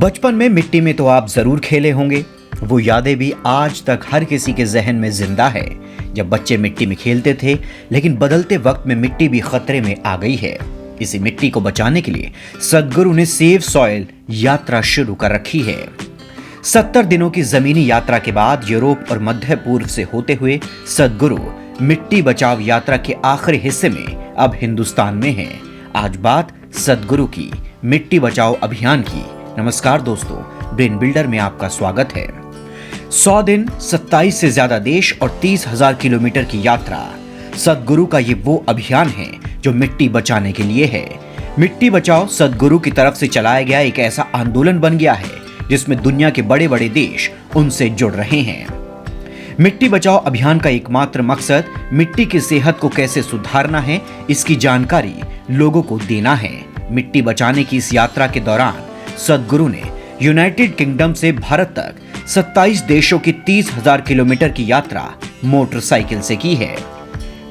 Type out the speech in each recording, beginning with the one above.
बचपन में मिट्टी में तो आप जरूर खेले होंगे। वो यादें भी आज तक हर किसी के जहन में जिंदा है। जब बच्चे मिट्टी में खेलते थे, लेकिन बदलते वक्त में मिट्टी भी खतरे में आ गई है। इसी मिट्टी को बचाने के लिए सदगुरु ने सेव सॉइल यात्रा शुरू कर रखी है। 70 दिनों की जमीनी यात्रा के बाद यूरोप और मध्य पूर्व से होते हुए सदगुरु मिट्टी बचाव यात्रा के आखिरी हिस्से में अब हिंदुस्तान में हैं। आज बात सदगुरु की मिट्टी बचाओ अभियान की। नमस्कार दोस्तों, ब्रेन बिल्डर में आपका स्वागत है। 100 दिन, 27 से ज्यादा देश और 30,000 किलोमीटर की यात्रा। सदगुरु का ये वो अभियान है जो मिट्टी बचाने के लिए है। मिट्टी बचाओ सदगुरु की तरफ से चलाया गया एक ऐसा आंदोलन बन गया है जिसमें दुनिया के बड़े बड़े देश उनसे जुड़ रहे हैं। मिट्टी बचाओ अभियान का एकमात्र मकसद मिट्टी की सेहत को कैसे सुधारना है, इसकी जानकारी लोगों को देना है। मिट्टी बचाने की इस यात्रा के दौरान सदगुरु ने यूनाइटेड किंगडम से भारत तक 27 देशों की 30,000 किलोमीटर की यात्रा मोटरसाइकिल से की है।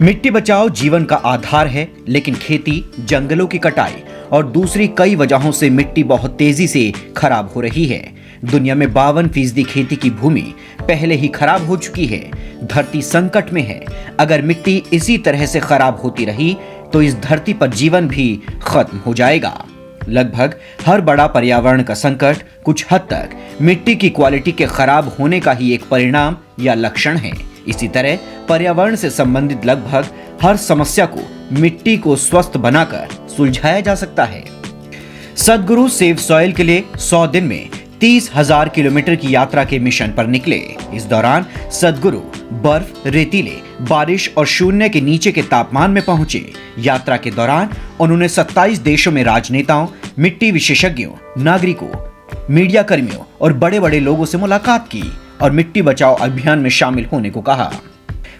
मिट्टी बचाओ जीवन का आधार है, लेकिन खेती, जंगलों की कटाई और दूसरी कई वजहों से मिट्टी बहुत तेजी से खराब हो रही है। दुनिया में 52% खेती की भूमि पहले ही खराब हो चुकी है। धरती संकट में है। अगर मिट्टी इसी तरह से खराब होती रही तो इस धरती पर जीवन भी खत्म हो जाएगा। लगभग हर बड़ा पर्यावरण का संकट कुछ हद तक मिट्टी की क्वालिटी के खराब होने का ही एक परिणाम या लक्षण है। इसी तरह पर्यावरण से संबंधित लगभग हर समस्या को मिट्टी को स्वस्थ बनाकर सुलझाया जा सकता है। सदगुरु सेव सॉइल के लिए 100 दिन में 30,000 किलोमीटर की यात्रा के मिशन पर निकले। इस दौरान सदगुरु बर्फ, रेतीले, बारिश और शून्य के नीचे के तापमान में पहुंचे। यात्रा के दौरान उन्होंने 27 देशों में राजनेताओं, मिट्टी विशेषज्ञों, नागरिकों, मीडिया कर्मियों और बड़े बड़े लोगों से मुलाकात की और मिट्टी बचाओ अभियान में शामिल होने को कहा।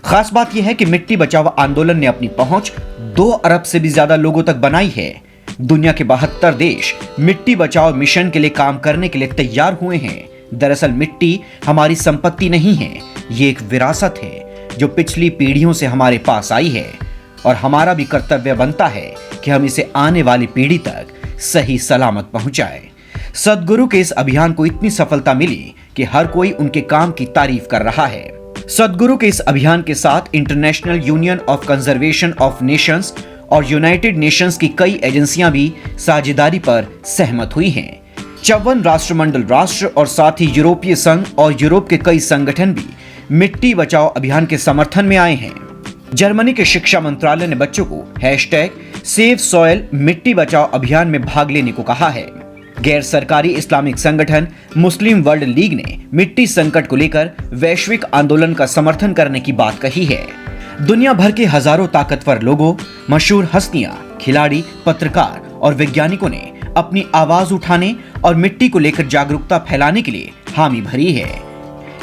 खास बात यह है कि मिट्टी बचाओ आंदोलन ने अपनी पहुंच 2 अरब से भी ज्यादा लोगों तक बनाई है। दुनिया के 72 देश मिट्टी बचाओ मिशन के लिए काम करने के लिए तैयार हुए हैं। दरअसल मिट्टी हमारी संपत्ति नहीं है, ये एक विरासत है जो पिछली पीढ़ियों से हमारे पास आई है और हमारा भी कर्तव्य बनता है कि हम इसे आने वाली पीढ़ी तक सही सलामत पहुंचाएं। सदगुरु के इस अभियान को इतनी सफलता मिली कि हर कोई उनके काम की तारीफ कर रहा है। सदगुरु के इस अभियान के साथ international union of conservation of Nations और यूनाइटेड नेशंस की कई एजेंसियां भी साझेदारी पर सहमत हुई हैं। 54 राष्ट्रमंडल राष्ट्र और साथ ही यूरोपीय संघ और यूरोप के कई संगठन भी मिट्टी बचाओ अभियान के समर्थन में आए हैं। जर्मनी के शिक्षा मंत्रालय ने बच्चों को #सेव सॉइल मिट्टी बचाओ अभियान में भाग लेने को कहा है। गैर सरकारी इस्लामिक संगठन मुस्लिम वर्ल्ड लीग ने मिट्टी संकट को लेकर वैश्विक आंदोलन का समर्थन करने की बात कही है। दुनिया भर के हजारों ताकतवर लोगों, मशहूर हस्तियां, खिलाड़ी, पत्रकार और वैज्ञानिकों ने अपनी आवाज उठाने और मिट्टी को लेकर जागरूकता फैलाने के लिए हामी भरी है।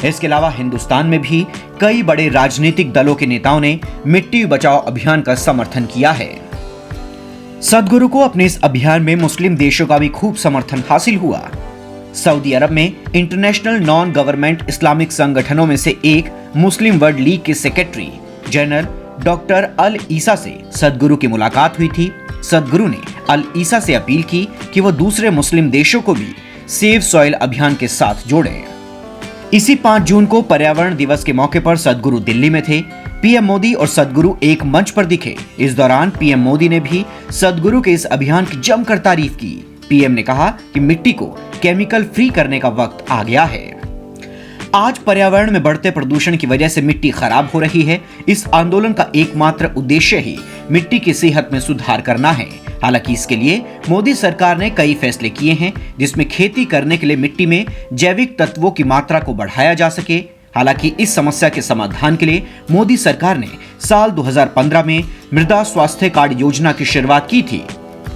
इसके अलावा हिंदुस्तान में भी कई बड़े राजनीतिक दलों के नेताओं ने मिट्टी बचाओ अभियान का समर्थन किया है। सदगुरु को अपने इस अभियान में मुस्लिम देशों का भी खूब समर्थन हासिल हुआ। सऊदी अरब में इंटरनेशनल नॉन गवर्नमेंट इस्लामिक संगठनों में से एक मुस्लिम वर्ल्ड लीग के सेक्रेटरी जनरल डॉक्टर अल ईसा से सदगुरु की मुलाकात हुई थी। सदगुरु ने अल ईसा से अपील की कि वो दूसरे मुस्लिम देशों को भी सेव सॉइल अभियान के साथ जोड़ें। इसी 5 जून को पर्यावरण दिवस के मौके पर सदगुरु दिल्ली में थे। पीएम मोदी और सदगुरु एक मंच पर दिखे। इस दौरान पीएम मोदी ने भी सदगुरु के इस अभियान की जमकर तारीफ की। पीएम ने कहा कि मिट्टी को केमिकल फ्री करने का वक्त आ गया है। आज पर्यावरण में बढ़ते प्रदूषण की वजह से मिट्टी खराब हो रही है। इस आंदोलन का एकमात्र उद्देश्य ही मिट्टी की सेहत में सुधार करना है। हालांकि इसके लिए मोदी सरकार ने कई फैसले किए हैं, जिसमें खेती करने के लिए मिट्टी में जैविक तत्वों की मात्रा को बढ़ाया जा सके। हालांकि इस समस्या के समाधान के लिए मोदी सरकार ने साल 2015 में मृदा स्वास्थ्य कार्ड योजना की शुरुआत की थी।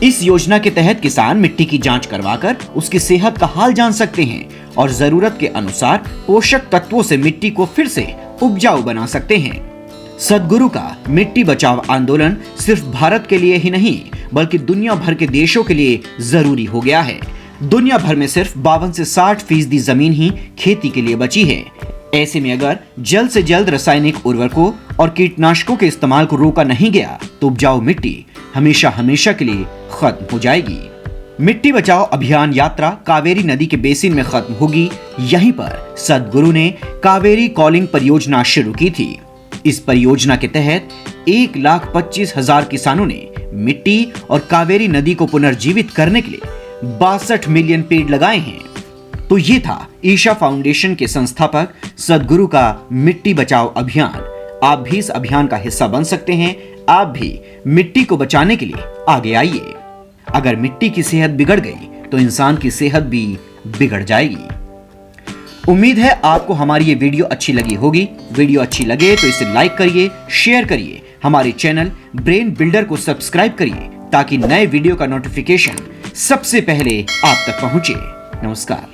इस योजना के तहत किसान मिट्टी की जांच करवाकर उसकी सेहत का हाल जान सकते हैं और जरूरत के अनुसार पोषक तत्वों से मिट्टी को फिर से उपजाऊ बना सकते हैं। सदगुरु का मिट्टी बचाओ आंदोलन सिर्फ भारत के लिए ही नहीं, बल्कि दुनिया भर के देशों के लिए जरूरी हो गया है। दुनिया भर में सिर्फ 52 से 60% जमीन ही खेती के लिए बची है। ऐसे में अगर जल्द से जल्द रासायनिक उर्वरकों और कीटनाशकों के इस्तेमाल को रोका नहीं गया तो उपजाऊ मिट्टी हमेशा हमेशा के लिए खत्म हो जाएगी। मिट्टी बचाओ अभियान यात्रा कावेरी नदी के बेसिन में खत्म होगी। यहीं पर सद्गुरु ने कावेरी कॉलिंग परियोजना शुरू की थी। इस परियोजना के तहत 1,25,000 किसानों ने मिट्टी और कावेरी नदी को पुनर्जीवित करने के लिए 62 मिलियन पेड़ लगाए हैं। तो ये था ईशा फाउंडेशन के संस्थापक सद्गुरु का मिट्टी बचाओ अभियान। आप भी इस अभियान का हिस्सा बन सकते हैं। आप भी मिट्टी को बचाने के लिए आगे आइए। अगर मिट्टी की सेहत बिगड़ गई तो इंसान की सेहत भी बिगड़ जाएगी। उम्मीद है आपको हमारी ये वीडियो अच्छी लगी होगी। वीडियो अच्छी लगे तो इसे लाइक करिए, शेयर करिए, हमारे चैनल ब्रेन बिल्डर को सब्सक्राइब करिए ताकि नए वीडियो का नोटिफिकेशन सबसे पहले आप तक पहुंचे। नमस्कार।